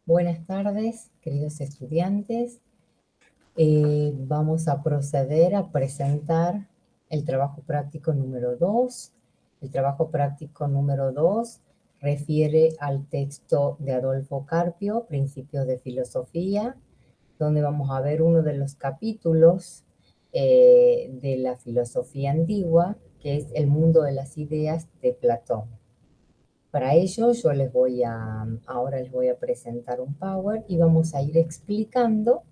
Buenas tardes, queridos estudiantes. Vamos a proceder a presentar el trabajo práctico número 2. El trabajo práctico número 2 refiere al texto de Adolfo Carpio, Principios de Filosofía, donde vamos a ver uno de los capítulos de la filosofía antigua, que es el mundo de las ideas de Platón. Para ello yo ahora les voy a presentar un Power y vamos a ir explicando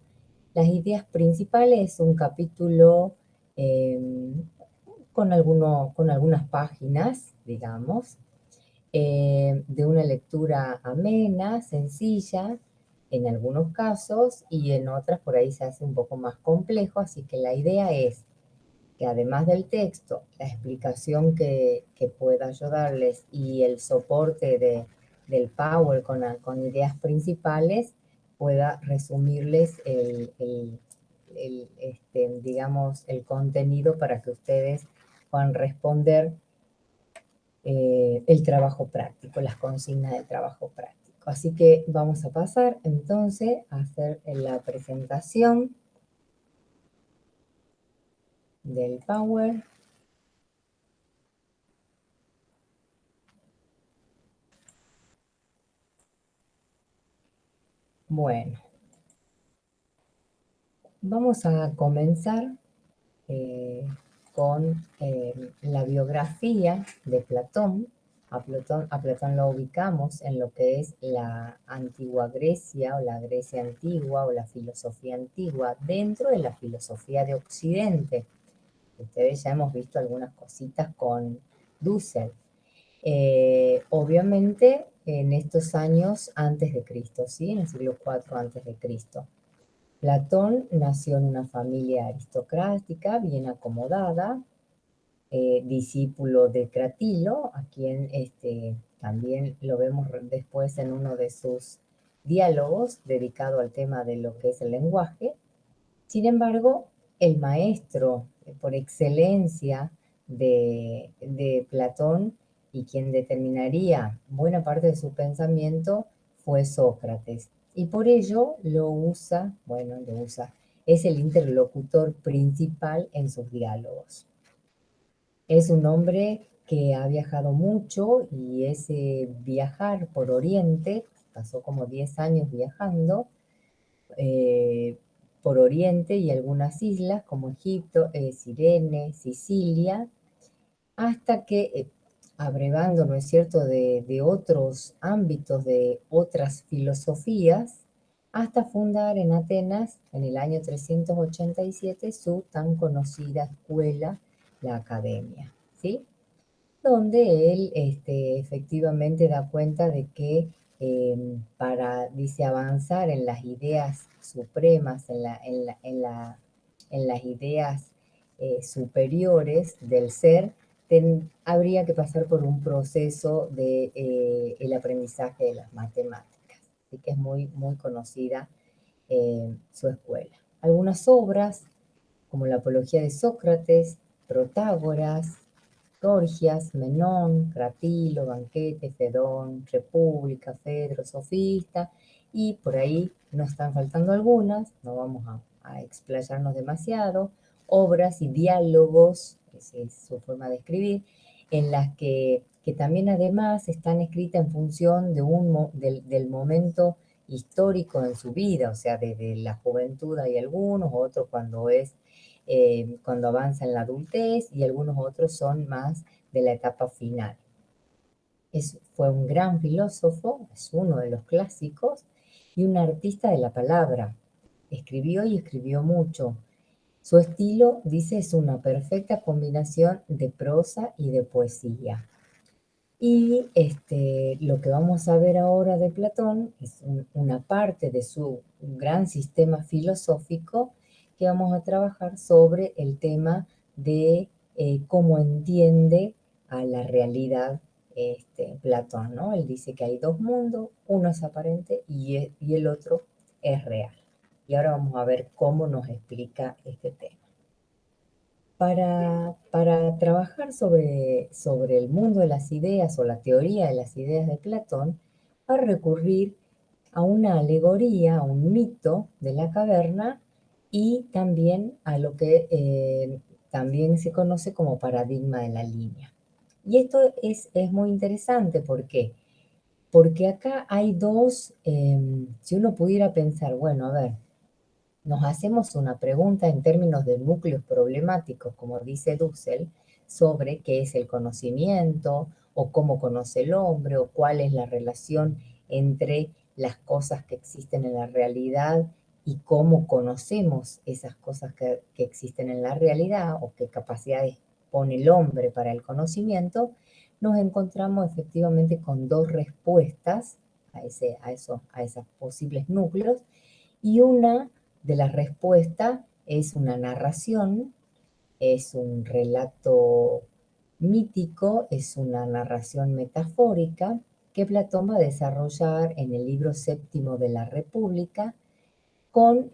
las ideas principales, un capítulo eh, con algunas páginas, digamos, de una lectura amena, sencilla, en algunos casos, y en otras por ahí se hace un poco más complejo, así que la idea es que además del texto, la explicación que pueda yo darles y el soporte del Power con ideas principales, pueda resumirles digamos, el contenido para que ustedes puedan responder el trabajo práctico, las consignas del trabajo práctico. Así que vamos a pasar entonces a hacer la presentación del Power. Bueno, vamos a comenzar eh, con la biografía de Platón. A Platón lo ubicamos en lo que es la antigua Grecia o la Grecia antigua o la filosofía antigua dentro de la filosofía de Occidente. Ustedes ya hemos visto algunas cositas con Dussel. Obviamente en estos años antes de Cristo, ¿sí? En el siglo IV antes de Cristo. Platón nació en una familia aristocrática, bien acomodada, discípulo de Cratilo, a quien también lo vemos después en uno de sus diálogos dedicado al tema de lo que es el lenguaje. Sin embargo, el maestro por excelencia de Platón y quien determinaría buena parte de su pensamiento fue Sócrates. Y por ello es el interlocutor principal en sus diálogos. Es un hombre que ha viajado mucho y ese viajar por Oriente, pasó como 10 años viajando, eh, por Oriente y algunas islas como Egipto, Cirene, Sicilia, hasta que, abrevando, ¿no es cierto?, de otros ámbitos, de otras filosofías, hasta fundar en Atenas, en el año 387, su tan conocida escuela, la Academia, ¿sí? Donde él efectivamente da cuenta de que para, dice, avanzar en las ideas supremas, en las ideas superiores del ser, habría que pasar por un proceso de el aprendizaje de las matemáticas. Así que es muy, muy conocida su escuela. Algunas obras, como la Apología de Sócrates, Protágoras, Gorgias, Menón, Cratilo, Banquete, Fedón, República, Fedro, Sofista, y por ahí nos están faltando algunas, no vamos a explayarnos demasiado, obras y diálogos, esa es su forma de escribir, en las que también además están escritas en función del momento histórico en su vida, o sea, desde la juventud hay algunos, otros cuando avanza en la adultez y algunos otros son más de la etapa final. Fue un gran filósofo, es uno de los clásicos y un artista de la palabra. Escribió y escribió mucho. Su estilo, dice, es una perfecta combinación de prosa y de poesía. Y lo que vamos a ver ahora de Platón es una parte de su gran sistema filosófico que vamos a trabajar sobre el tema de cómo entiende a la realidad Platón, ¿no? Él dice que hay dos mundos, uno es aparente y el otro es real. Y ahora vamos a ver cómo nos explica este tema. Para trabajar sobre el mundo de las ideas o la teoría de las ideas de Platón, va a recurrir a una alegoría, a un mito de la caverna y también a lo que también se conoce como paradigma de la línea. Y esto es muy interesante, ¿por qué? Porque acá hay dos, si uno pudiera pensar, bueno, a ver, nos hacemos una pregunta en términos de núcleos problemáticos, como dice Dussel, sobre qué es el conocimiento, o cómo conoce el hombre, o cuál es la relación entre las cosas que existen en la realidad y cómo conocemos esas cosas que existen en la realidad, o qué capacidades pone el hombre para el conocimiento. Nos encontramos efectivamente con dos respuestas a esos posibles núcleos, y una de las respuestas es una narración, es un relato mítico, es una narración metafórica que Platón va a desarrollar en el libro séptimo de la República con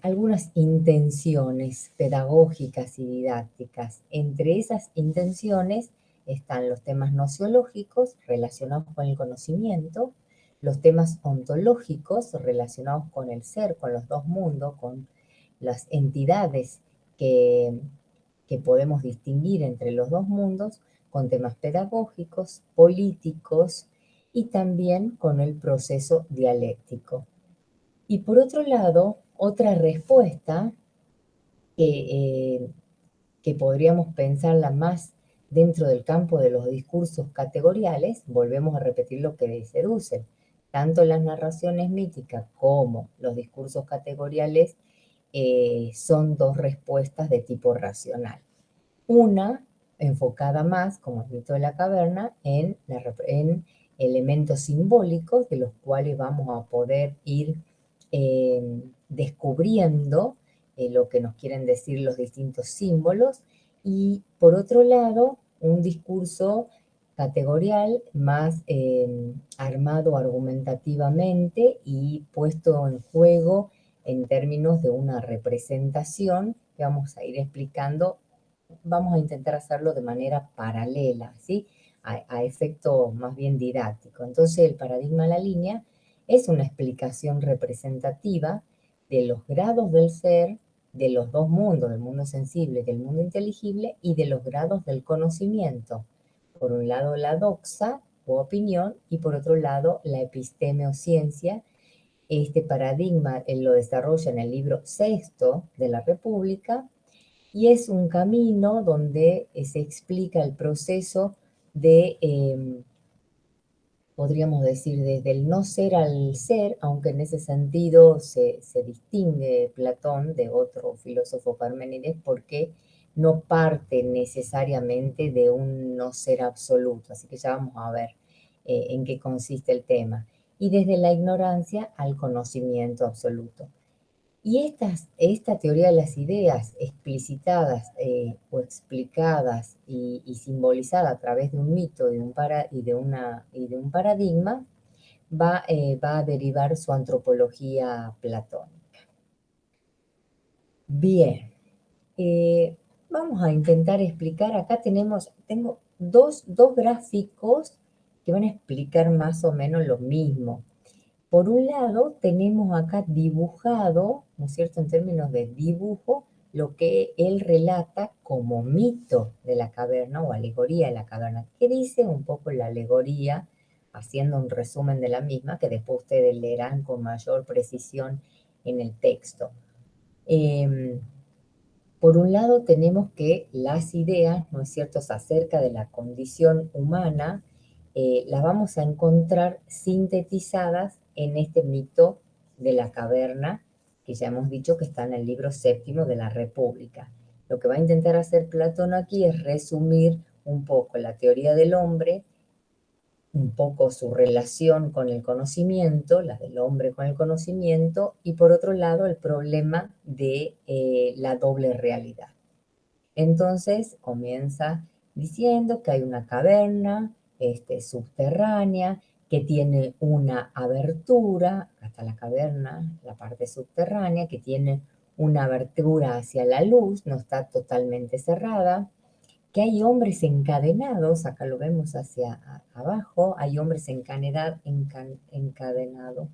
algunas intenciones pedagógicas y didácticas. Entre esas intenciones están los temas nociológicos relacionados con el conocimiento, los temas ontológicos relacionados con el ser, con los dos mundos, con las entidades que, que podemos distinguir entre los dos mundos, con temas pedagógicos, políticos y también con el proceso dialéctico. Y por otro lado, otra respuesta que, que podríamos pensarla más dentro del campo de los discursos categoriales, volvemos a repetir lo que dice Dussel, tanto las narraciones míticas como los discursos categoriales son dos respuestas de tipo racional. Una enfocada más, como el mito de la caverna, en elementos simbólicos de los cuales vamos a poder ir descubriendo lo que nos quieren decir los distintos símbolos, y por otro lado, un discurso categorial más armado argumentativamente y puesto en juego en términos de una representación que vamos a ir explicando. Vamos a intentar hacerlo de manera paralela, ¿sí? A efecto más bien didáctico. Entonces, el paradigma de la línea es una explicación representativa de los grados del ser, de los dos mundos, del mundo sensible y del mundo inteligible, y de los grados del conocimiento. Por un lado, la doxa o opinión, y por otro lado, la episteme o ciencia. Este paradigma él lo desarrolla en el libro sexto de la República, y es un camino donde se explica el proceso de, podríamos decir, desde el no ser al ser, aunque en ese sentido se distingue Platón de otro filósofo Parménides, porque no parte necesariamente de un no ser absoluto. Así que ya vamos a ver en qué consiste el tema. Y desde la ignorancia al conocimiento absoluto. Y esta teoría de las ideas explicitadas o explicadas y simbolizadas a través de un mito y de un paradigma va a derivar su antropología platónica. Bien, vamos a intentar explicar. Acá tengo dos gráficos que van a explicar más o menos lo mismo. Por un lado, tenemos acá dibujado, ¿no es cierto?, en términos de dibujo, lo que él relata como mito de la caverna o alegoría de la caverna. ¿Qué dice un poco la alegoría? Haciendo un resumen de la misma, que después ustedes leerán con mayor precisión en el texto. Por un lado, tenemos que las ideas, ¿no es cierto?, acerca de la condición humana, las vamos a encontrar sintetizadas en este mito de la caverna, que ya hemos dicho que está en el libro séptimo de la República. Lo que va a intentar hacer Platón aquí es resumir un poco la teoría del hombre, un poco su relación con el conocimiento, la del hombre con el conocimiento, y por otro lado el problema de la doble realidad. Entonces comienza diciendo que hay una caverna subterránea que tiene una abertura, hasta la caverna, la parte subterránea, que tiene una abertura hacia la luz, no está totalmente cerrada, que hay hombres encadenados, acá lo vemos hacia abajo, hay hombres encadenados,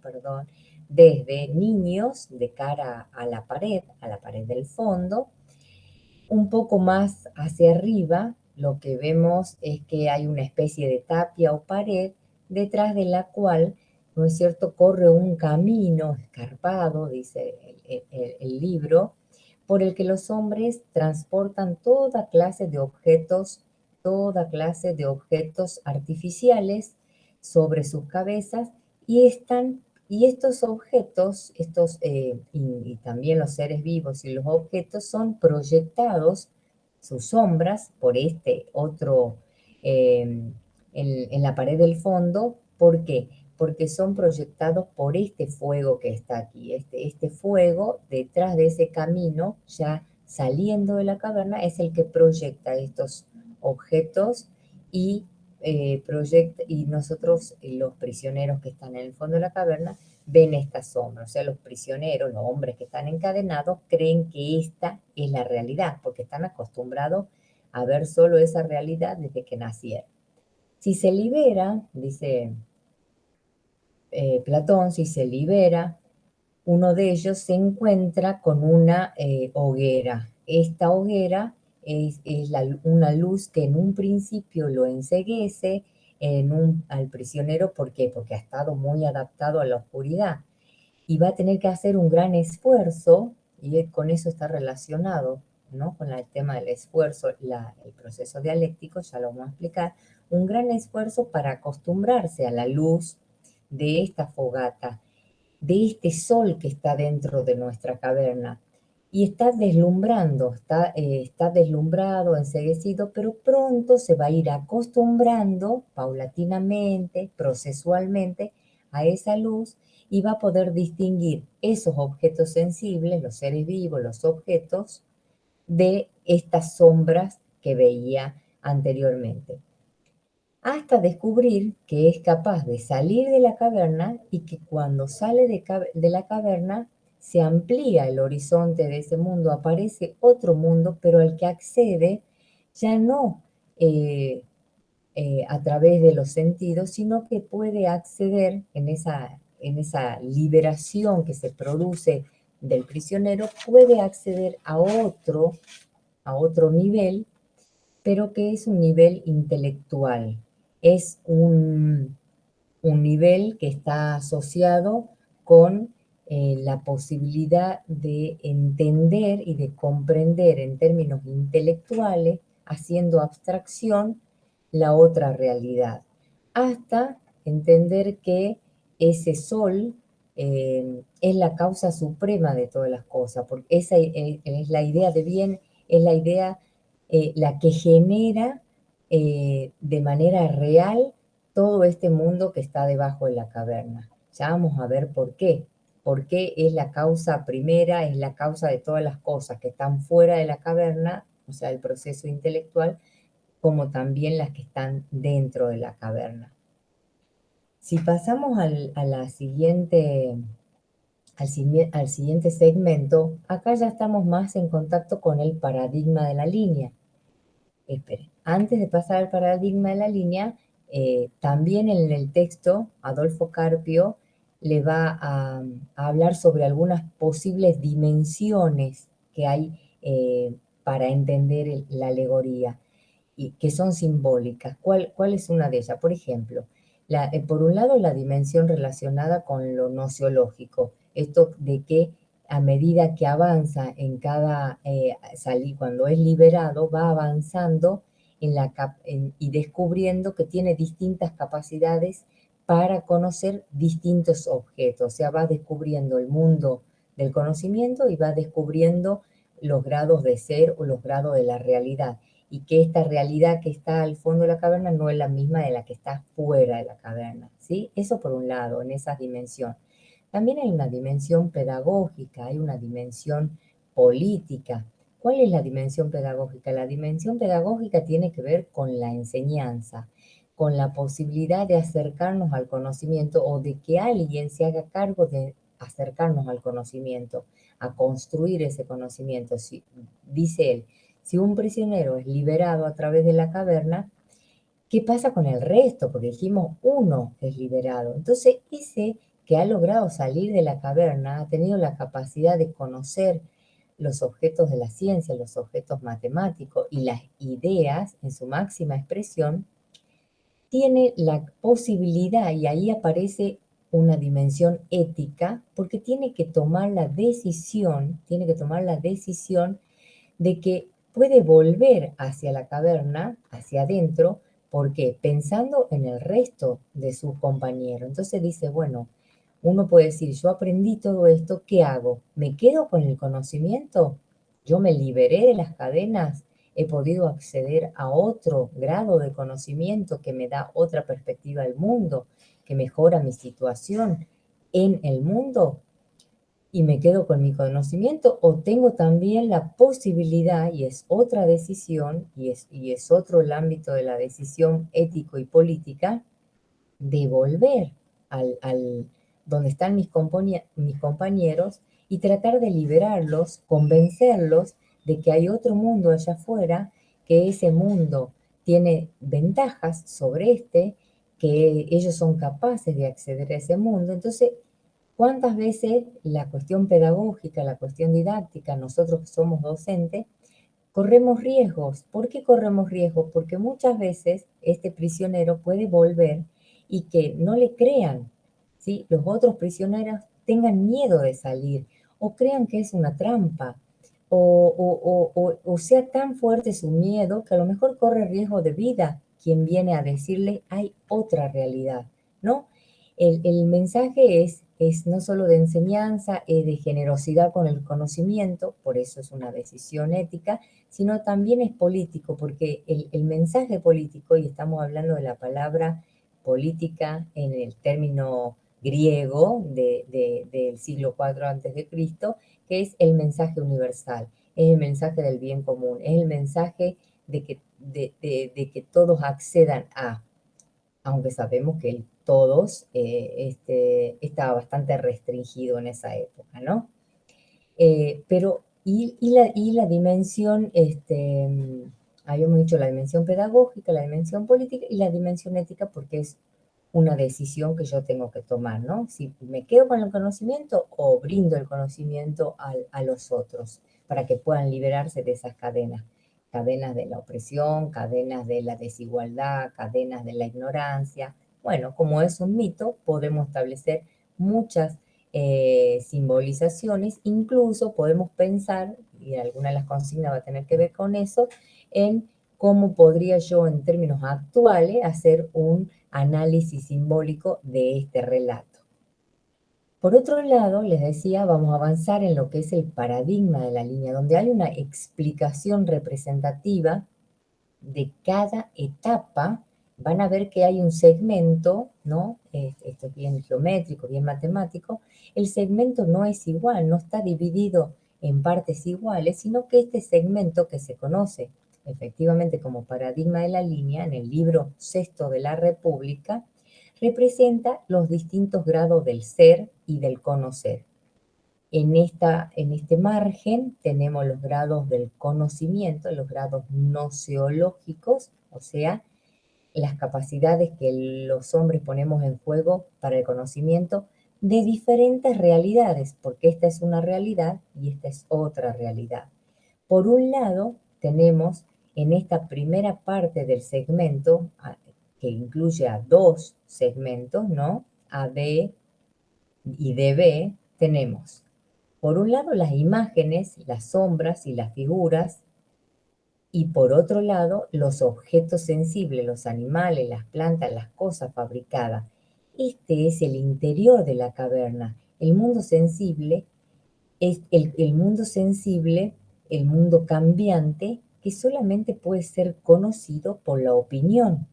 perdón, desde niños de cara a la pared del fondo. Un poco más hacia arriba, lo que vemos es que hay una especie de tapia o pared detrás de la cual, ¿no es cierto?, corre un camino escarpado, dice el libro, por el que los hombres transportan toda clase de objetos artificiales sobre sus cabezas y estos objetos, y también los seres vivos y los objetos son proyectados, sus sombras, por este otro, en la pared del fondo. ¿Por qué? Porque son proyectados por este fuego que está aquí. Este fuego, detrás de ese camino, ya saliendo de la caverna, es el que proyecta estos objetos y y nosotros, los prisioneros que están en el fondo de la caverna, ven esta sombra. O sea, los prisioneros, los hombres que están encadenados, creen que esta es la realidad, porque están acostumbrados a ver solo esa realidad desde que nacieron. Si se libera, dice Platón, si se libera, uno de ellos se encuentra con una hoguera. Esta hoguera es una luz que en un principio lo enceguece al prisionero. ¿Por qué? Porque ha estado muy adaptado a la oscuridad y va a tener que hacer un gran esfuerzo, y con eso está relacionado, ¿no?, con el tema del esfuerzo, el proceso dialéctico, ya lo vamos a explicar, un gran esfuerzo para acostumbrarse a la luz de esta fogata, de este sol que está dentro de nuestra caverna. Y está deslumbrando, está deslumbrado, enceguecido, pero pronto se va a ir acostumbrando paulatinamente, procesualmente, a esa luz y va a poder distinguir esos objetos sensibles, los seres vivos, los objetos, de estas sombras que veía anteriormente, hasta descubrir que es capaz de salir de la caverna y que cuando sale de la caverna se amplía el horizonte de ese mundo, aparece otro mundo, pero al que accede ya no eh, a través de los sentidos, sino que puede acceder en esa liberación que se produce del prisionero, puede acceder a otro nivel, pero que es un nivel intelectual. Es un nivel que está asociado con la posibilidad de entender y de comprender en términos intelectuales, haciendo abstracción, la otra realidad, hasta entender que ese sol es la causa suprema de todas las cosas, porque esa es la idea de bien, es la idea la que genera de manera real todo este mundo que está debajo de la caverna. Ya vamos a ver por qué. Por qué es la causa primera, es la causa de todas las cosas que están fuera de la caverna, o sea, el proceso intelectual, como también las que están dentro de la caverna. Si pasamos al siguiente segmento, acá ya estamos más en contacto con el paradigma de la línea. Esperen, antes de pasar al paradigma de la línea, también en el texto, Adolfo Carpio le va a hablar sobre algunas posibles dimensiones que hay para entender la alegoría y que son simbólicas. ¿Cuál es una de ellas? Por ejemplo, por un lado, la dimensión relacionada con lo nociológico, esto de que a medida que avanza en cada cuando es liberado, va avanzando y descubriendo que tiene distintas capacidades para conocer distintos objetos. O sea, va descubriendo el mundo del conocimiento y va descubriendo los grados de ser o los grados de la realidad, y que esta realidad que está al fondo de la caverna no es la misma de la que está fuera de la caverna, ¿sí? Eso por un lado, en esa dimensión. También hay una dimensión pedagógica, hay una dimensión política. ¿Cuál es la dimensión pedagógica? La dimensión pedagógica tiene que ver con la enseñanza, con la posibilidad de acercarnos al conocimiento o de que alguien se haga cargo de acercarnos al conocimiento, a construir ese conocimiento. Sí, dice él, si un prisionero es liberado a través de la caverna, ¿qué pasa con el resto? Porque dijimos uno es liberado. Entonces, ese que ha logrado salir de la caverna ha tenido la capacidad de conocer los objetos de la ciencia, los objetos matemáticos y las ideas en su máxima expresión, tiene la posibilidad, y ahí aparece una dimensión ética, porque tiene que tomar la decisión de que puede volver hacia la caverna, hacia adentro, porque pensando en el resto de sus compañeros. Entonces dice, bueno, uno puede decir, yo aprendí todo esto, ¿qué hago? ¿Me quedo con el conocimiento? ¿Yo me liberé de las cadenas? ¿He podido acceder a otro grado de conocimiento que me da otra perspectiva del mundo, que mejora mi situación en el mundo? Y me quedo con mi conocimiento, o tengo también la posibilidad, y es otra decisión, y es otro el ámbito de la decisión ético y política, de volver al donde están mis compañeros y tratar de liberarlos, convencerlos de que hay otro mundo allá afuera, que ese mundo tiene ventajas sobre este, que ellos son capaces de acceder a ese mundo. Entonces, ¿cuántas veces la cuestión pedagógica, la cuestión didáctica, nosotros que somos docentes, corremos riesgos? ¿Por qué corremos riesgos? Porque muchas veces este prisionero puede volver y que no le crean, ¿sí? Los otros prisioneros tengan miedo de salir o crean que es una trampa o sea tan fuerte su miedo que a lo mejor corre riesgo de vida quien viene a decirle hay otra realidad, ¿no? El mensaje es no solo de enseñanza, es de generosidad con el conocimiento, por eso es una decisión ética, sino también es político, porque el mensaje político, y estamos hablando de la palabra política en el término griego del siglo IV antes de Cristo, que es el mensaje universal, es el mensaje del bien común, es el mensaje de que todos accedan a, aunque sabemos que el todos estaba bastante restringido en esa época, ¿no? Pero, y la dimensión, habíamos dicho la dimensión pedagógica, la dimensión política y la dimensión ética, porque es una decisión que yo tengo que tomar, ¿no? Si me quedo con el conocimiento o brindo el conocimiento a los otros para que puedan liberarse de esas cadenas, cadenas de la opresión, cadenas de la desigualdad, cadenas de la ignorancia. Bueno, como es un mito, podemos establecer muchas simbolizaciones, incluso podemos pensar, y alguna de las consignas va a tener que ver con eso, en cómo podría yo en términos actuales hacer un análisis simbólico de este relato. Por otro lado, les decía, vamos a avanzar en lo que es el paradigma de la línea, donde hay una explicación representativa de cada etapa. Van a ver que hay un segmento, ¿no? Esto es bien geométrico, bien matemático. El segmento no es igual, no está dividido en partes iguales, sino que este segmento que se conoce efectivamente como paradigma de la línea en el libro sexto de la República, representa los distintos grados del ser y del conocer. En este margen tenemos los grados del conocimiento, los grados noseológicos, o sea, las capacidades que los hombres ponemos en juego para el conocimiento de diferentes realidades, porque esta es una realidad y esta es otra realidad. Por un lado, tenemos en esta primera parte del segmento, que incluye a dos segmentos, ¿no? AB y DB, tenemos por un lado las imágenes, las sombras y las figuras, y por otro lado los objetos sensibles, los animales, las plantas, las cosas fabricadas. Este es el interior de la caverna. El mundo sensible es el mundo sensible, el mundo cambiante, que solamente puede ser conocido por la opinión,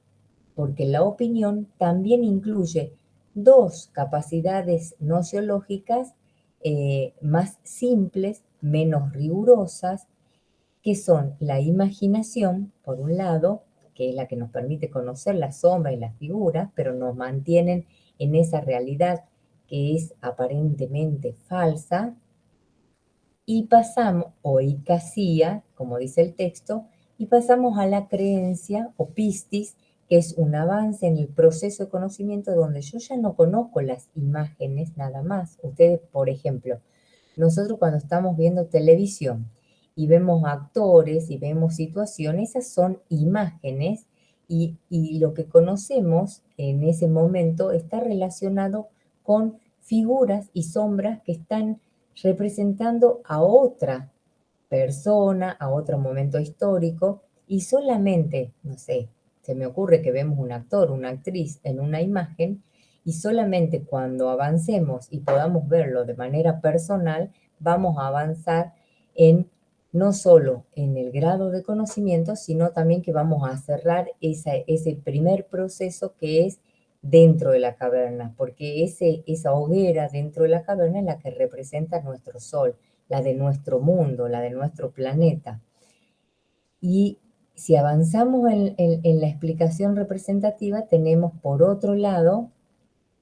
porque la opinión también incluye dos capacidades nociológicas más simples, menos rigurosas, que son la imaginación, por un lado, que es la que nos permite conocer la sombra y las figuras, pero nos mantienen en esa realidad que es aparentemente falsa, y pasamos, o icasia, como dice el texto, y pasamos a la creencia o pistis, que es un avance en el proceso de conocimiento donde yo ya no conozco las imágenes nada más. Ustedes, por ejemplo, nosotros cuando estamos viendo televisión y vemos actores y vemos situaciones, esas son imágenes y lo que conocemos en ese momento está relacionado con figuras y sombras que están representando a otra persona, a otro momento histórico, y solamente, no sé, se me ocurre que vemos un actor, una actriz en una imagen, y solamente cuando avancemos y podamos verlo de manera personal, vamos a avanzar en no solo en el grado de conocimiento, sino también que vamos a cerrar ese primer proceso que es dentro de la caverna, porque esa hoguera dentro de la caverna es la que representa nuestro sol, la de nuestro mundo, la de nuestro planeta. Y si avanzamos en la explicación representativa, tenemos por otro lado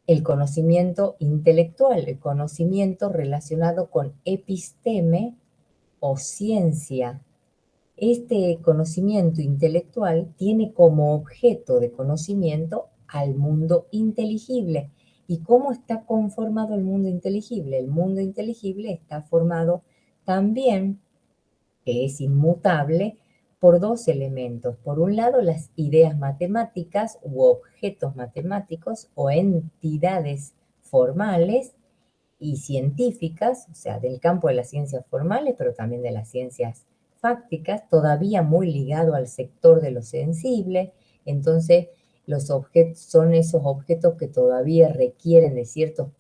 el conocimiento intelectual, el conocimiento relacionado con episteme o ciencia. Este conocimiento intelectual tiene como objeto de conocimiento al mundo inteligible. ¿Y cómo está conformado el mundo inteligible? El mundo inteligible está formado también, que es inmutable, por dos elementos. Por un lado, las ideas matemáticas u objetos matemáticos o entidades formales y científicas, o sea, del campo de las ciencias formales, pero también de las ciencias fácticas, todavía muy ligado al sector de lo sensible. Entonces, los objetos son esos objetos que todavía requieren de ciertos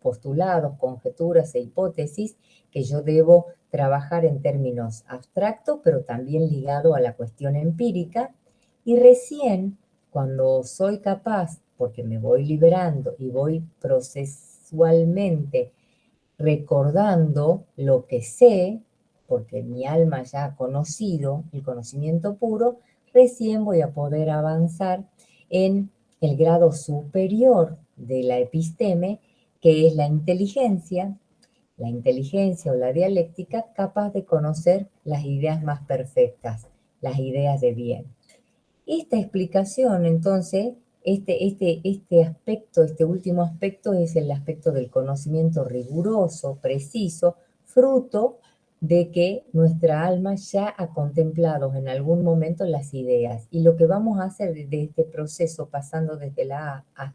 postulados, conjeturas e hipótesis que yo debo trabajar en términos abstractos, pero también ligado a la cuestión empírica. Y recién, cuando soy capaz, porque me voy liberando y voy procesualmente recordando lo que sé, porque mi alma ya ha conocido el conocimiento puro, recién voy a poder avanzar en el grado superior de la episteme, que es la inteligencia o la dialéctica capaz de conocer las ideas más perfectas, las ideas de bien. Esta explicación, entonces, este aspecto, este último aspecto es el aspecto del conocimiento riguroso, preciso, fruto de que nuestra alma ya ha contemplado en algún momento las ideas. Y lo que vamos a hacer de este proceso, pasando desde la A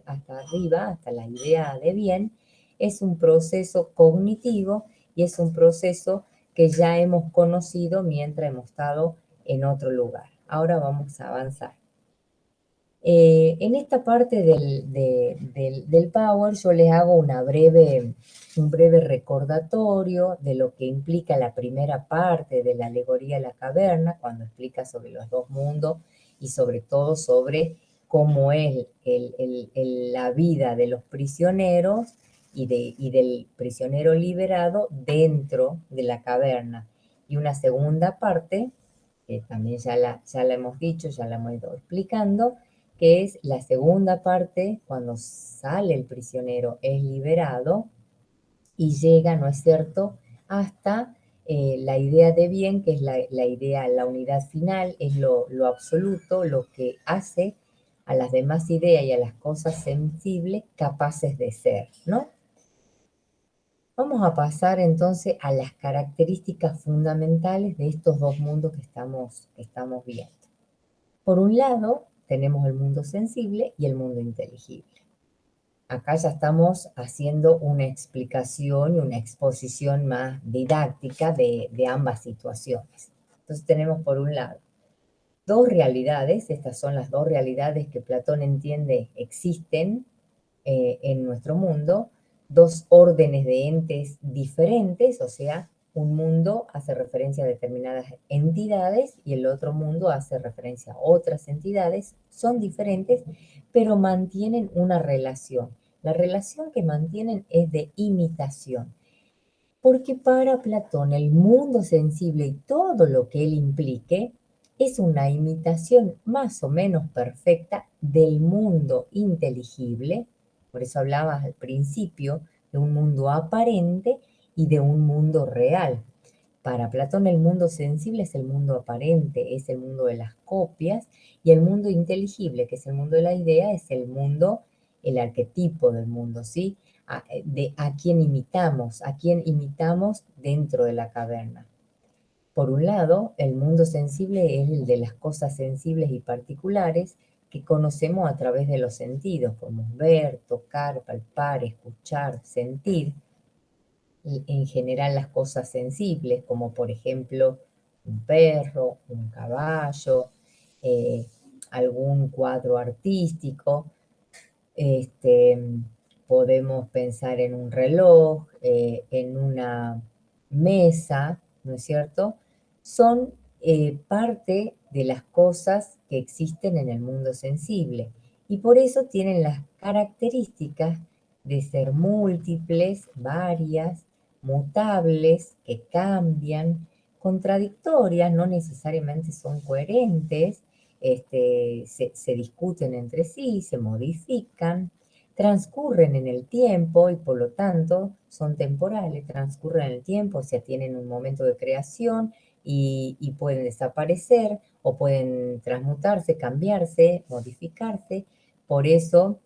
hasta arriba, hasta la idea de bien, es un proceso cognitivo y es un proceso que ya hemos conocido mientras hemos estado en otro lugar. Ahora vamos a avanzar. En esta parte del Power yo les hago un breve recordatorio de lo que implica la primera parte de la alegoría de la caverna, cuando explica sobre los dos mundos y sobre todo sobre cómo es la vida de los prisioneros y del prisionero liberado dentro de la caverna. Y una segunda parte, que también ya la hemos dicho, ya la hemos ido explicando, que es la segunda parte, cuando sale el prisionero, es liberado y llega, ¿no es cierto?, hasta la idea de bien, que es la idea, la unidad final, es lo absoluto, lo que hace a las demás ideas y a las cosas sensibles capaces de ser, ¿no? Vamos a pasar entonces a las características fundamentales de estos dos mundos que estamos viendo. Por un lado, tenemos el mundo sensible y el mundo inteligible. Acá ya estamos haciendo una explicación y una exposición más didáctica de ambas situaciones. Entonces tenemos por un lado dos realidades, estas son las dos realidades que Platón entiende existen en nuestro mundo, dos órdenes de entes diferentes, o sea, un mundo hace referencia a determinadas entidades y el otro mundo hace referencia a otras entidades, son diferentes, pero mantienen una relación. La relación que mantienen es de imitación, porque para Platón el mundo sensible y todo lo que él implique es una imitación más o menos perfecta del mundo inteligible, por eso hablabas al principio de un mundo aparente, y de un mundo real. Para Platón el mundo sensible es el mundo aparente, es el mundo de las copias, y el mundo inteligible, que es el mundo de la idea, es el mundo, el arquetipo del mundo, ¿sí? A quién imitamos dentro de la caverna. Por un lado, el mundo sensible es el de las cosas sensibles y particulares que conocemos a través de los sentidos, como ver, tocar, palpar, escuchar, sentir, y en general las cosas sensibles, como por ejemplo un perro, un caballo, eh, algún cuadro artístico, este, podemos pensar en un reloj, en una mesa, ¿no es cierto? Son parte de las cosas que existen en el mundo sensible y por eso tienen las características de ser múltiples, varias, mutables, que cambian, contradictorias, no necesariamente son coherentes, se discuten entre sí, se modifican, transcurren en el tiempo y por lo tanto son temporales, transcurren en el tiempo, o sea, tienen un momento de creación y pueden desaparecer o pueden transmutarse, cambiarse, modificarse. Por eso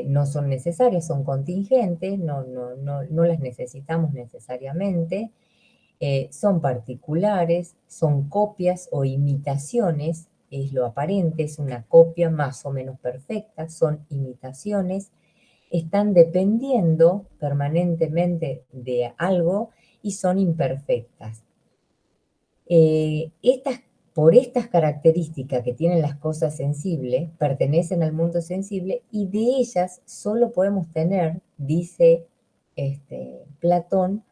no son necesarias, son contingentes, no las necesitamos necesariamente, son particulares, son copias o imitaciones, es lo aparente, es una copia más o menos perfecta, son imitaciones, están dependiendo permanentemente de algo y son imperfectas. Estas, por estas características que tienen las cosas sensibles, pertenecen al mundo sensible y de ellas solo podemos tener, dice Platón,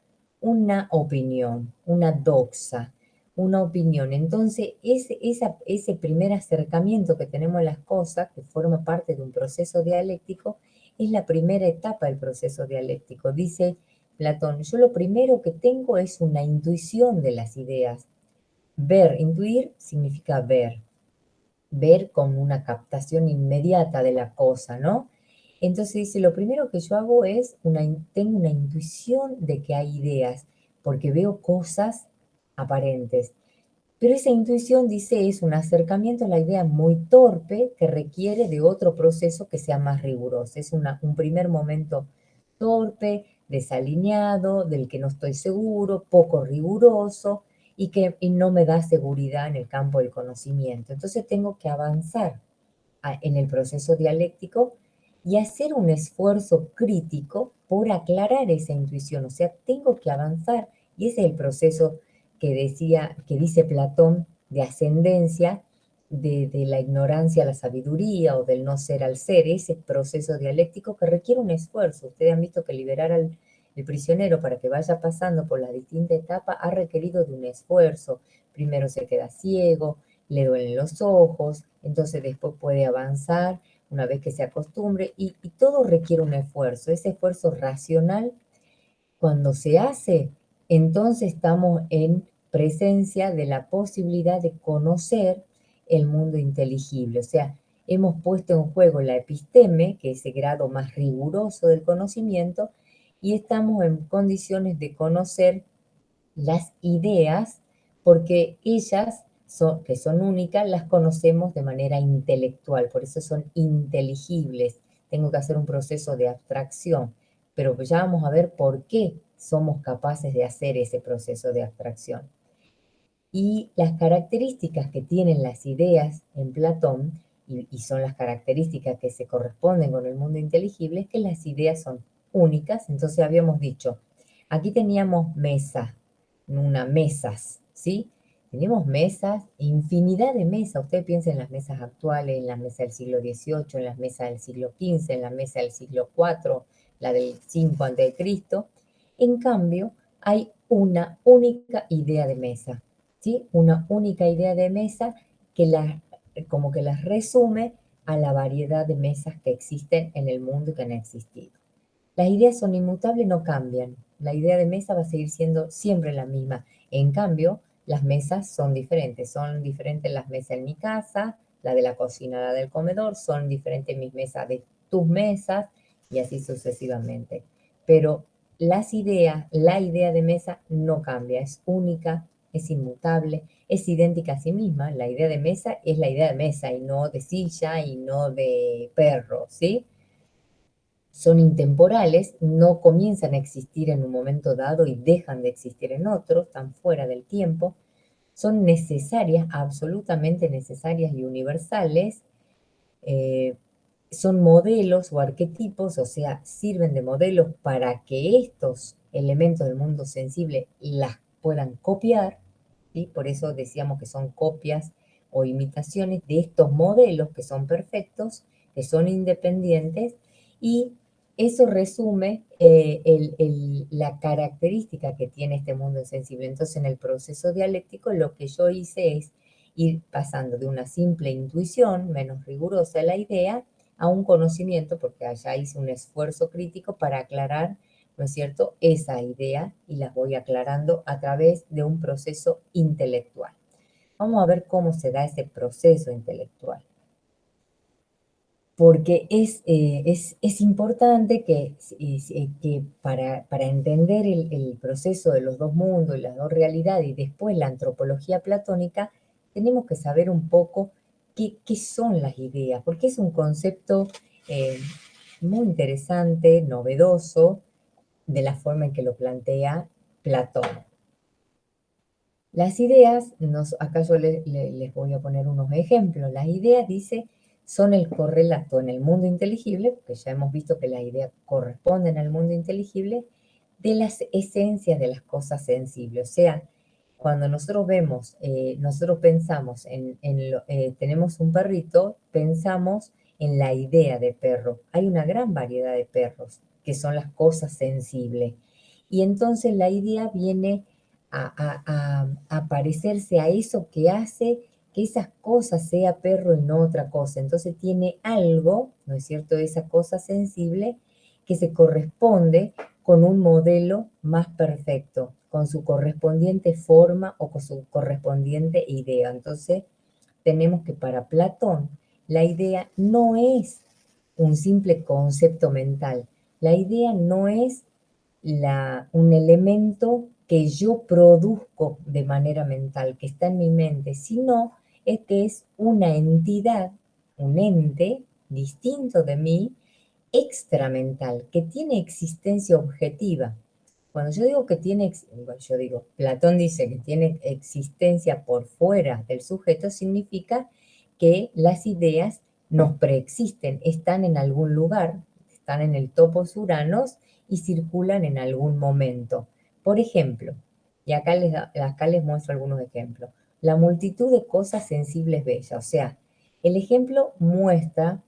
una opinión, una doxa, una opinión. Entonces, ese primer acercamiento que tenemos a las cosas, que forma parte de un proceso dialéctico, es la primera etapa del proceso dialéctico. Dice Platón, yo lo primero que tengo es una intuición de las ideas. Ver, intuir significa ver, ver con una captación inmediata de la cosa, ¿no? Entonces dice, lo primero que yo hago es, tengo una intuición de que hay ideas, porque veo cosas aparentes. Pero esa intuición, dice, es un acercamiento a la idea muy torpe que requiere de otro proceso que sea más riguroso. Es un primer momento torpe, desalineado, del que no estoy seguro, poco riguroso y no me da seguridad en el campo del conocimiento. Entonces tengo que avanzar en el proceso dialéctico y hacer un esfuerzo crítico por aclarar esa intuición. O sea, tengo que avanzar y ese es el proceso que dice Platón, de ascendencia de la ignorancia a la sabiduría o del no ser al ser, ese proceso dialéctico que requiere un esfuerzo. Ustedes han visto que liberar al el prisionero para que vaya pasando por las distintas etapas ha requerido de un esfuerzo. Primero se queda ciego, le duelen los ojos, entonces después puede avanzar una vez que se acostumbre y todo requiere un esfuerzo. Ese esfuerzo racional, cuando se hace, entonces estamos en presencia de la posibilidad de conocer el mundo inteligible. O sea, hemos puesto en juego la episteme, que es ese grado más riguroso del conocimiento, y estamos en condiciones de conocer las ideas porque ellas, que son únicas, las conocemos de manera intelectual, por eso son inteligibles. Tengo que hacer un proceso de abstracción, pero ya vamos a ver por qué somos capaces de hacer ese proceso de abstracción. Y las características que tienen las ideas en Platón, y son las características que se corresponden con el mundo inteligible, es que las ideas son únicas. Entonces habíamos dicho, aquí teníamos mesas, ¿sí? Tenemos mesas, infinidad de mesas. Ustedes piensen en las mesas actuales, en las mesas del siglo XVIII, en las mesas del siglo XV, en la mesa del siglo IV, la del 5 a.C. En cambio, hay una única idea de mesa, ¿sí? Una única idea de mesa que como que las resume a la variedad de mesas que existen en el mundo y que han existido. Las ideas son inmutables, no cambian. La idea de mesa va a seguir siendo siempre la misma. En cambio, las mesas son diferentes. Son diferentes las mesas en mi casa, la de la cocina, la del comedor, son diferentes mis mesas de tus mesas y así sucesivamente. Pero la idea de mesa no cambia, es única, es inmutable, es idéntica a sí misma. La idea de mesa es la idea de mesa y no de silla y no de perro, ¿sí? Son intemporales, no comienzan a existir en un momento dado y dejan de existir en otro, están fuera del tiempo, son necesarias, absolutamente necesarias y universales, eh, son modelos o arquetipos, o sea, sirven de modelos para que estos elementos del mundo sensible las puedan copiar, ¿sí? Por eso decíamos que son copias o imitaciones de estos modelos que son perfectos, que son independientes, y eso resume la característica que tiene este mundo sensible. Entonces, en el proceso dialéctico, lo que yo hice es ir pasando de una simple intuición, menos rigurosa la idea, a un conocimiento, porque allá hice un esfuerzo crítico para aclarar, ¿no es cierto?, esa idea, y las voy aclarando a través de un proceso intelectual. Vamos a ver cómo se da ese proceso intelectual. Porque es importante que para entender el proceso de los dos mundos y las dos realidades y después la antropología platónica, tenemos que saber un poco qué son las ideas, porque es un concepto eh, muy interesante, novedoso, de la forma en que lo plantea Platón. Las ideas, acá yo les voy a poner unos ejemplos. Las ideas, dice, son el correlato en el mundo inteligible, porque ya hemos visto que las ideas corresponden al mundo inteligible, de las esencias de las cosas sensibles. O sea, cuando nosotros vemos, nosotros pensamos tenemos un perrito, pensamos en la idea de perro. Hay una gran variedad de perros, que son las cosas sensibles. Y entonces la idea viene a parecerse a eso que hace que esas cosas sea perro y no otra cosa. Entonces tiene algo, ¿no es cierto?, de esa cosa sensible que se corresponde con un modelo más perfecto, con su correspondiente forma o con su correspondiente idea. Entonces tenemos que para Platón la idea no es un simple concepto mental, la idea no es un elemento que yo produzco de manera mental, que está en mi mente, sino es que es una entidad, un ente distinto de mí, extramental, que tiene existencia objetiva. Cuando yo digo que tiene, bueno, yo digo, Platón dice que tiene existencia por fuera del sujeto, significa que las ideas nos preexisten, están en algún lugar, están en el topos uranos y circulan en algún momento. Por ejemplo, y acá les muestro algunos ejemplos, la multitud de cosas sensibles bellas, o sea, el ejemplo muestra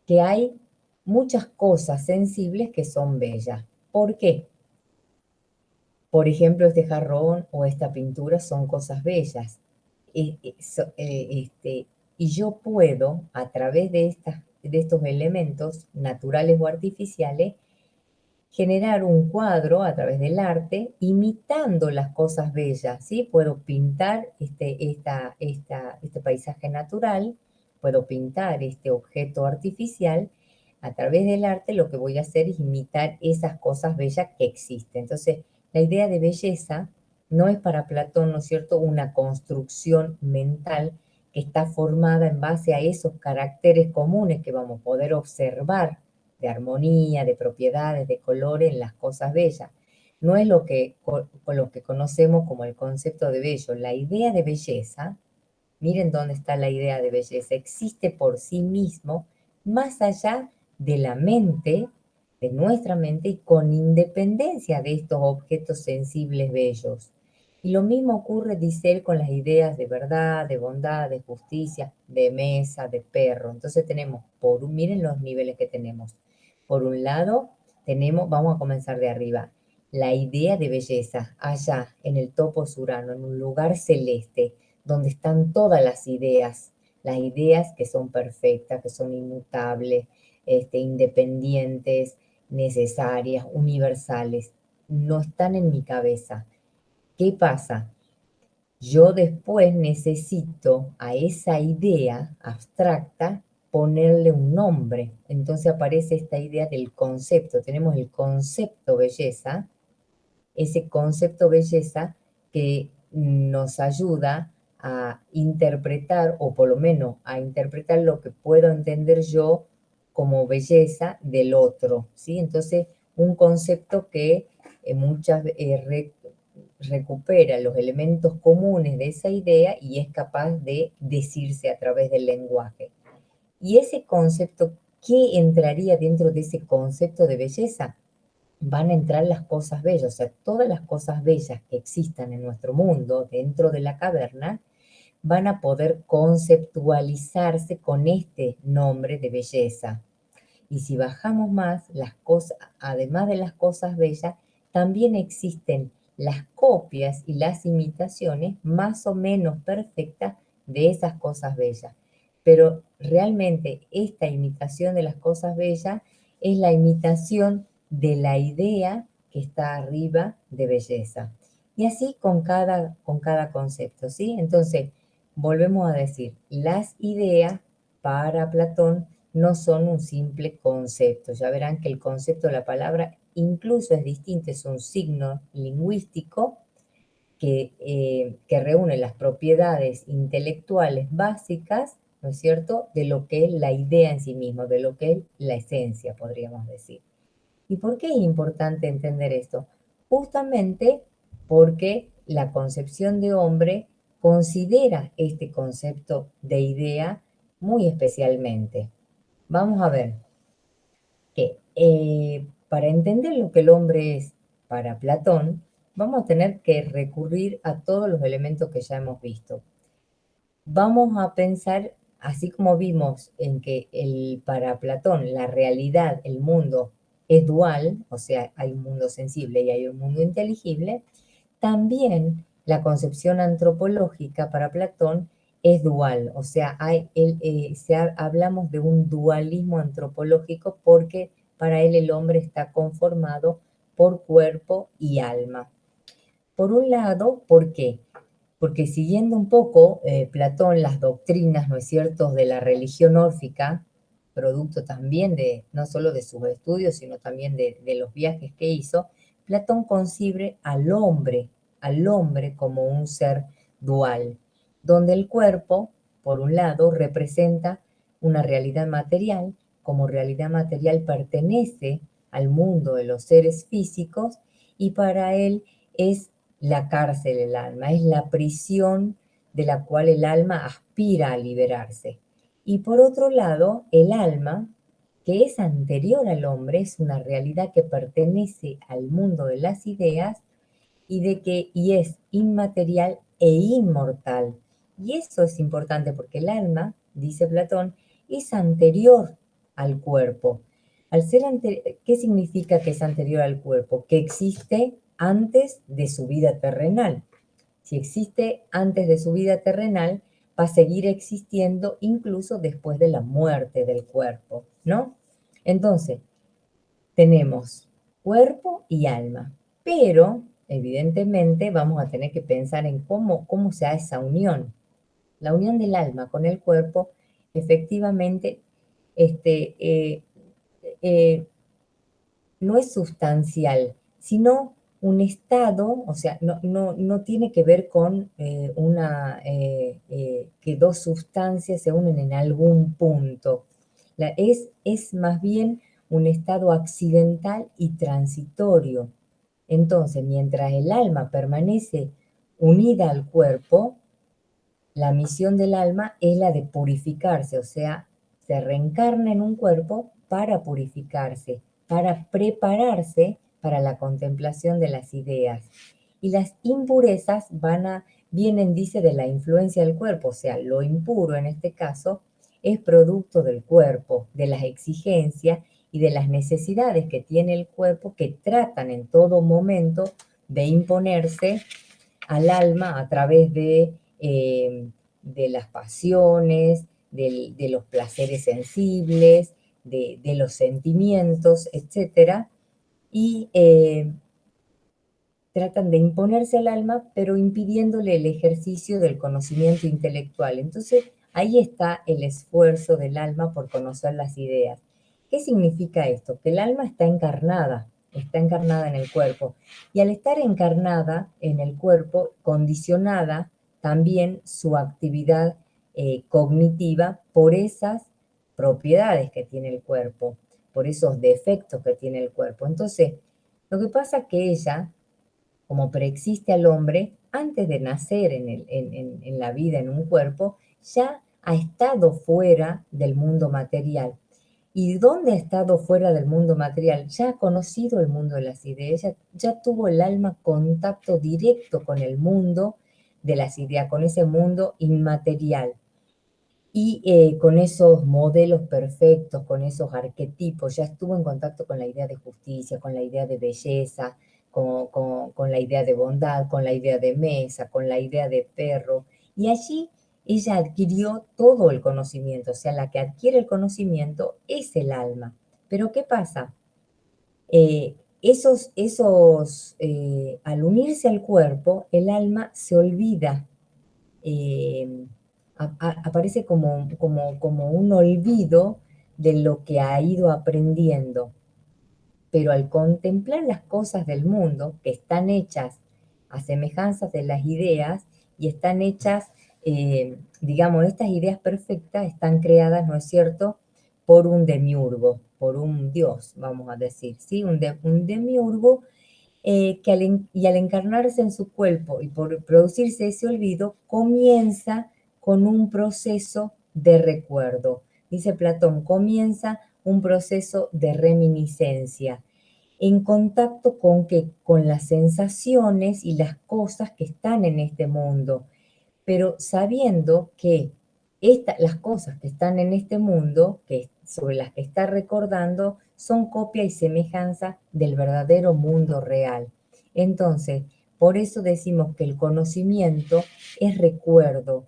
que hay muchas cosas sensibles que son bellas. ¿Por qué? Por ejemplo, este jarrón o esta pintura son cosas bellas. Y yo puedo, a través de estos elementos naturales o artificiales, generar un cuadro a través del arte imitando las cosas bellas, ¿sí? Puedo pintar este paisaje natural, puedo pintar este objeto artificial. A través del arte lo que voy a hacer es imitar esas cosas bellas que existen. Entonces, la idea de belleza no es para Platón, ¿no es cierto?, una construcción mental que está formada en base a esos caracteres comunes que vamos a poder observar de armonía, de propiedades, de colores en las cosas bellas. No es lo que conocemos como el concepto de bello. La idea de belleza, miren dónde está la idea de belleza, existe por sí mismo, más allá de la mente, de nuestra mente, y con independencia de estos objetos sensibles bellos. Y lo mismo ocurre, dice él, con las ideas de verdad, de bondad, de justicia, de mesa, de perro. Entonces tenemos, miren los niveles que tenemos. Por un lado, vamos a comenzar de arriba, la idea de belleza, allá en el topos Urano, en un lugar celeste, donde están todas las ideas que son perfectas, que son inmutables, independientes, necesarias, universales, no están en mi cabeza. ¿Qué pasa? Yo después necesito a esa idea abstracta ponerle un nombre. Entonces aparece esta idea del concepto. Tenemos el concepto belleza, ese concepto belleza que nos ayuda a interpretar, o por lo menos a interpretar lo que puedo entender yo como belleza del otro, ¿sí? Entonces, un concepto que recupera los elementos comunes de esa idea y es capaz de decirse a través del lenguaje. Y ese concepto, ¿qué entraría dentro de ese concepto de belleza? Van a entrar las cosas bellas, o sea, todas las cosas bellas que existan en nuestro mundo, dentro de la caverna, van a poder conceptualizarse con este nombre de belleza. Y si bajamos más, las cosas, además de las cosas bellas, también existen las copias y las imitaciones más o menos perfectas de esas cosas bellas. Pero realmente esta imitación de las cosas bellas es la imitación de la idea que está arriba de belleza. Y así con cada concepto, ¿sí? Entonces, volvemos a decir, las ideas para Platón no son un simple concepto. Ya verán que el concepto de la palabra incluso es distinto, es un signo lingüístico que reúne las propiedades intelectuales básicas, ¿no es cierto?, de lo que es la idea en sí misma, de lo que es la esencia, podríamos decir. ¿Y por qué es importante entender esto? Justamente porque la concepción de hombre considera este concepto de idea muy especialmente. Vamos a ver que para entender lo que el hombre es para Platón, vamos a tener que recurrir a todos los elementos que ya hemos visto. Vamos a pensar, así como vimos en que para Platón la realidad, el mundo es dual, o sea, hay un mundo sensible y hay un mundo inteligible, también la concepción antropológica para Platón es dual, o sea, hablamos de un dualismo antropológico porque para él el hombre está conformado por cuerpo y alma. Por un lado, ¿por qué? Porque siguiendo un poco Platón, las doctrinas, ¿no es cierto?, de la religión órfica, producto también de, no solo de sus estudios, sino también de los viajes que hizo, Platón concibe al hombre como un ser dual, donde el cuerpo, por un lado, representa una realidad material, como realidad material pertenece al mundo de los seres físicos, y para él es la cárcel el alma, es la prisión de la cual el alma aspira a liberarse. Y por otro lado, el alma, que es anterior al hombre, es una realidad que pertenece al mundo de las ideas y es inmaterial e inmortal. Y eso es importante porque el alma, dice Platón, es anterior al cuerpo. ¿Qué significa que es anterior al cuerpo? Que existe antes de su vida terrenal. Si existe antes de su vida terrenal, va a seguir existiendo incluso después de la muerte del cuerpo, ¿no? Entonces, tenemos cuerpo y alma, pero evidentemente vamos a tener que pensar en cómo se da esa unión. La unión del alma con el cuerpo, efectivamente, este, eh, no es sustancial, sino un estado, o sea, no tiene que ver con que dos sustancias se unen en algún punto. Es más bien un estado accidental y transitorio. Entonces, mientras el alma permanece unida al cuerpo, la misión del alma es la de purificarse, o sea, se reencarna en un cuerpo para purificarse, para prepararse para la contemplación de las ideas. Y las impurezas vienen, dice, de la influencia del cuerpo, o sea, lo impuro en este caso es producto del cuerpo, de las exigencias y de las necesidades que tiene el cuerpo que tratan en todo momento de imponerse al alma a través de las pasiones, de los placeres sensibles, de los sentimientos, etc. Y tratan de imponerse al alma, pero impidiéndole el ejercicio del conocimiento intelectual. Entonces, ahí está el esfuerzo del alma por conocer las ideas. ¿Qué significa esto? Que el alma está encarnada, está encarnada en el cuerpo. Y al estar encarnada en el cuerpo, condicionada también su actividad cognitiva por esas propiedades que tiene el cuerpo, por esos defectos que tiene el cuerpo. Entonces, lo que pasa es que ella, como preexiste al hombre, antes de nacer en la vida, en un cuerpo, ya ha estado fuera del mundo material. ¿Y dónde ha estado fuera del mundo material? Ya ha conocido el mundo de las ideas, ya tuvo el alma contacto directo con el mundo de las ideas, con ese mundo inmaterial. Y con esos modelos perfectos, con esos arquetipos, ya estuvo en contacto con la idea de justicia, con la idea de belleza, con la idea de bondad, con la idea de mesa, con la idea de perro. Y allí ella adquirió todo el conocimiento, o sea, la que adquiere el conocimiento es el alma. Pero ¿qué pasa? Al unirse al cuerpo, el alma se olvida, eh, aparece como un olvido de lo que ha ido aprendiendo. Pero al contemplar las cosas del mundo, que están hechas a semejanzas de las ideas y están hechas, digamos, estas ideas perfectas están creadas, ¿no es cierto?, por un demiurgo, por un dios, vamos a decir, ¿sí? Un demiurgo y al encarnarse en su cuerpo y por producirse ese olvido, comienza con un proceso de recuerdo. Dice Platón, comienza un proceso de reminiscencia, en contacto con las sensaciones y las cosas que están en este mundo, pero sabiendo que las cosas que están en este mundo, sobre las que está recordando, son copia y semejanza del verdadero mundo real. Entonces, por eso decimos que el conocimiento es recuerdo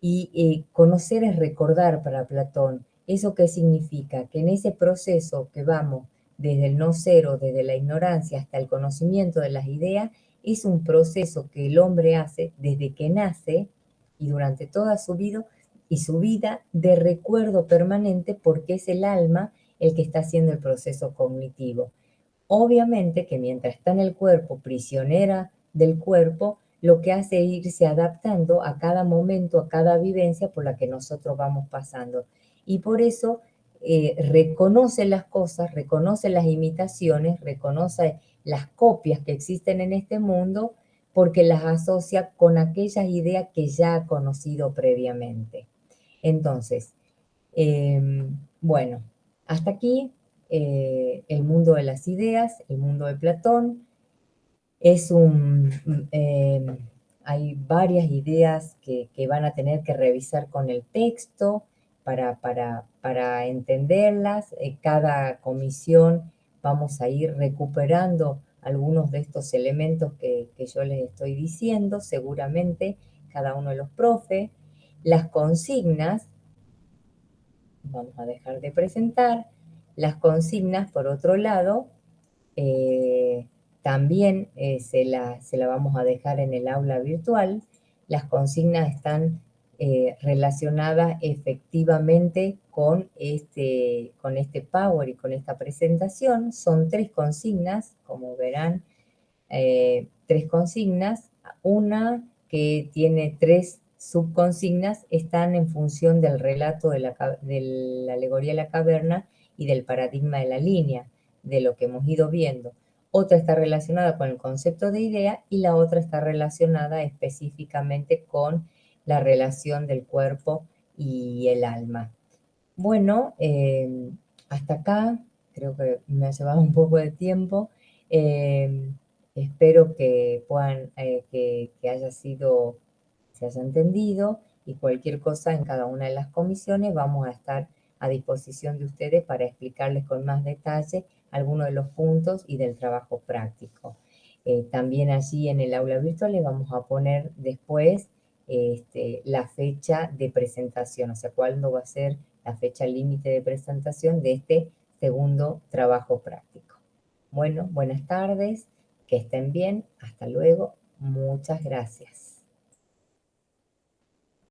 y conocer es recordar para Platón. ¿Eso qué significa? Que en ese proceso que vamos desde el no cero, desde la ignorancia hasta el conocimiento de las ideas, es un proceso que el hombre hace desde que nace y durante toda su vida de recuerdo permanente, porque es el alma el que está haciendo el proceso cognitivo. Obviamente que mientras está en el cuerpo, prisionera del cuerpo, lo que hace es irse adaptando a cada momento, a cada vivencia por la que nosotros vamos pasando. Y por eso reconoce las cosas, reconoce las imitaciones, reconoce las copias que existen en este mundo, porque las asocia con aquellas ideas que ya ha conocido previamente. Entonces, bueno, hasta aquí el mundo de las ideas, el mundo de Platón. Es un, hay varias ideas que van a tener que revisar con el texto para entenderlas. Cada comisión vamos a ir recuperando algunos de estos elementos que yo les estoy diciendo, seguramente cada uno de los profes. Las consignas, vamos a dejar de presentar. Las consignas, por otro lado, eh, también se la vamos a dejar en el aula virtual. Las consignas están relacionadas efectivamente con este Power y con esta presentación. Son 3 consignas, como verán, 3 consignas. Una que tiene 3 subconsignas están en función del relato de la alegoría de la caverna y del paradigma de la línea, de lo que hemos ido viendo. Otra está relacionada con el concepto de idea y la otra está relacionada específicamente con la relación del cuerpo y el alma. Bueno, hasta acá, creo que me ha llevado un poco de tiempo. Eh, Espero que puedan, que haya sido, se haya entendido, y cualquier cosa en cada una de las comisiones vamos a estar a disposición de ustedes para explicarles con más detalle algunos de los puntos y del trabajo práctico. También allí en el aula virtual les vamos a poner después la fecha de presentación, o sea, cuándo va a ser la fecha límite de presentación de este segundo trabajo práctico. Bueno, buenas tardes, que estén bien, hasta luego, muchas gracias.